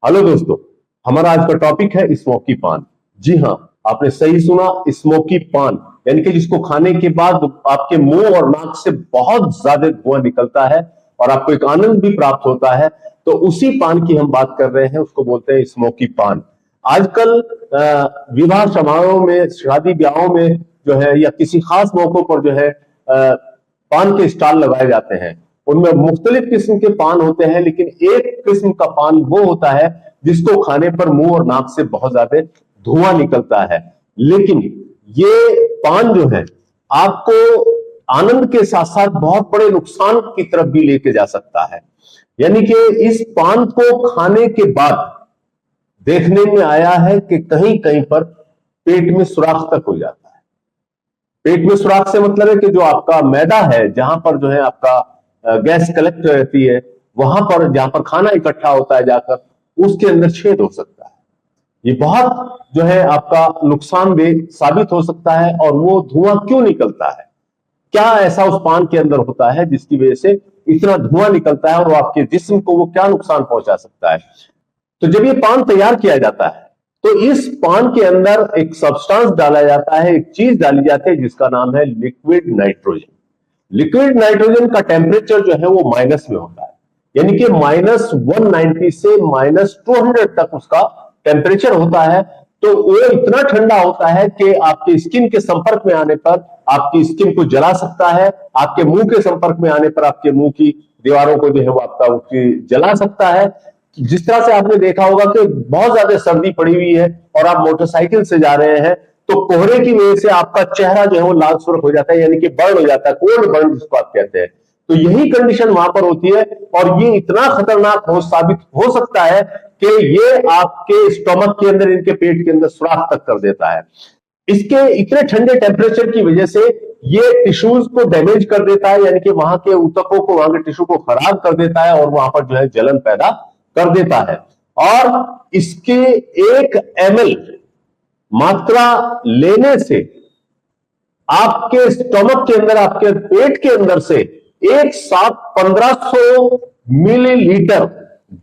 Hello दोस्तों, हमारा आज का टॉपिक है स्मोकी पान। जी हाँ, आपने सही सुना, स्मोकी पान यानी कि जिसको खाने के बाद आपके मुंह और नाक से बहुत ज्यादा धुआं निकलता है और आपको एक आनंद भी प्राप्त होता है। तो उसी पान की हम बात कर रहे हैं, उसको बोलते हैं स्मोकी पान। आजकल विवाह समारोह में, शादी ब्याहों में जो है या किसी खास मौकों पर जो है पान के स्टॉल लगाए जाते हैं। उनमें मुख्तलिफ किस्म के पान होते हैं, लेकिन एक किस्म का पान वो होता है जिसको खाने पर मुंह और नाक से बहुत ज्यादा धुआं निकलता है। लेकिन ये पान जो है आपको आनंद के साथ साथ बहुत बड़े नुकसान की तरफ भी लेके जा सकता है। यानी कि इस पान को खाने के बाद देखने में आया है कि कहीं कहीं पर पेट में सुराख तक हो जाता है। पेट में सुराख से मतलब है कि जो आपका मैदा है, जहां पर जो है आपका गैस कलेक्ट रहती है, वहां पर जहां पर खाना इकट्ठा होता है जाकर, उसके अंदर छेद हो सकता है। ये बहुत जो है आपका नुकसानदेह साबित हो सकता है। और वो धुआं क्यों निकलता है, क्या ऐसा उस पान के अंदर होता है जिसकी वजह से इतना धुआं निकलता है, और आपके जिस्म को वो क्या नुकसान पहुंचा सकता है। तो जब ये पान तैयार किया जाता है तो इस पान के अंदर एक सब्सटेंस डाला जाता है, एक चीज डाली जाती है जिसका नाम है लिक्विड नाइट्रोजन। लिक्विड नाइट्रोजन का टेम्परेचर जो है वो माइनस में होता है, यानी कि -190 से -200 तक उसका टेम्परेचर होता है। तो वो इतना ठंडा होता है कि आपके स्किन के संपर्क में आने पर आपकी स्किन को जला सकता है। आपके मुंह के संपर्क में आने पर आपके मुंह की दीवारों को जो है वो आपका जला सकता है। जिस तरह से आपने देखा होगा कि बहुत ज्यादा सर्दी पड़ी हुई है और आप मोटरसाइकिल से जा रहे हैं, तो कोहरे की वजह से आपका चेहरा जो है वो लाल सुर्ख हो जाता है, यानी कि बर्न हो जाता है, कोल्ड बर्न जिसको आप कहते हैं। तो यही कंडीशन वहां पर होती है, और ये इतना खतरनाक साबित हो सकता है कि ये आपके स्टोमक के अंदर, इनके पेट के अंदर सुराख तक कर देता है। इसके इतने ठंडे टेम्परेचर की वजह से ये टिश्यूज को डैमेज कर देता है, यानी कि वहां के ऊतकों को, वहां के टिश्यू को खराब कर देता है और वहां पर जो है जलन पैदा कर देता है। और इसके 1 ml मात्रा लेने से आपके स्टोमक के अंदर, आपके पेट के अंदर से एक साथ 1500 मिलीलीटर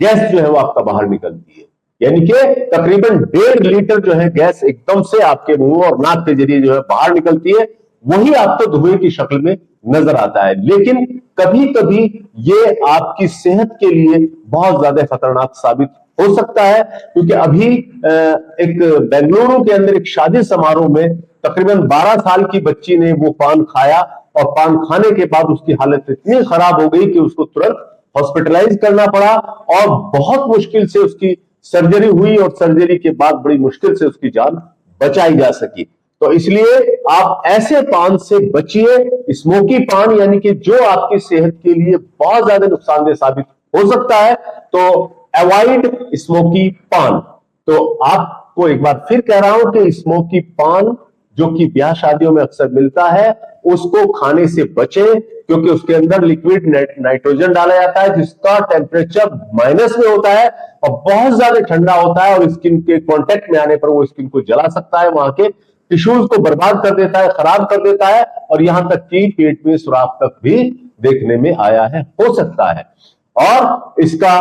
गैस जो है वो आपका बाहर निकलती है। यानी कि तकरीबन 1.5 लीटर जो है गैस एकदम से आपके मुंह और नाक के जरिए जो है बाहर निकलती है। वही आपको धुएं की शक्ल में नजर आता है। लेकिन कभी कभी ये आपकी सेहत के लिए बहुत ज्यादा खतरनाक साबित हो सकता है, क्योंकि अभी एक बेंगलुरु के अंदर एक शादी समारोह में तकरीबन 12 साल की बच्ची ने वो पान खाया, और पान खाने के बाद उसकी हालत इतनी खराब हो गई कि उसको तुरंत हॉस्पिटलाइज करना पड़ा, और बहुत मुश्किल से उसकी सर्जरी हुई, और सर्जरी के बाद बड़ी मुश्किल से उसकी जान बचाई जा सकी। तो इसलिए आप ऐसे पान से बचिए, स्मोकी पान, यानी कि जो आपकी सेहत के लिए बहुत ज्यादा नुकसानदेह साबित हो सकता है। तो अवॉइड स्मोकी पान। तो आपको एक बार फिर कह रहा हूं कि स्मोकी पान जो कि ब्याह शादियों में अक्सर मिलता है, उसको खाने से बचें, क्योंकि उसके अंदर लिक्विड नाइट्रोजन डाला जाता है जिसका टेम्परेचर माइनस में होता है और बहुत ज्यादा ठंडा होता है, और स्किन के कांटेक्ट में आने पर वो स्किन को जला सकता है, वहां के टिश्यूज को बर्बाद कर देता है, खराब कर देता है, और यहां तक कि पेट में सुराख तक भी देखने में आया है, हो सकता है। और इसका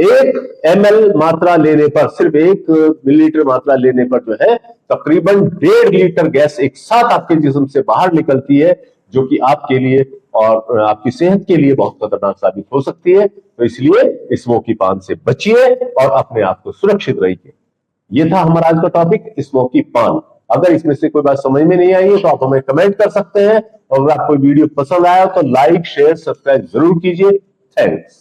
1 ml मात्रा लेने पर, सिर्फ 1 मिलीलीटर मात्रा लेने पर जो है तकरीबन 1.5 लीटर गैस एक साथ आपके जिस्म से बाहर निकलती है, जो कि आपके लिए और आपकी सेहत के लिए बहुत खतरनाक साबित हो सकती है। तो इसलिए स्मोकी पान से बचिए और अपने आप को सुरक्षित रहिए। यह था हमारा आज का टॉपिक, स्मोकी पान। अगर इसमें से कोई बात समझ में नहीं आई है तो आप हमें कमेंट कर सकते हैं, और अगर आपको वीडियो पसंद आया तो लाइक, शेयर, सब्सक्राइब जरूर कीजिए। थैंक्स।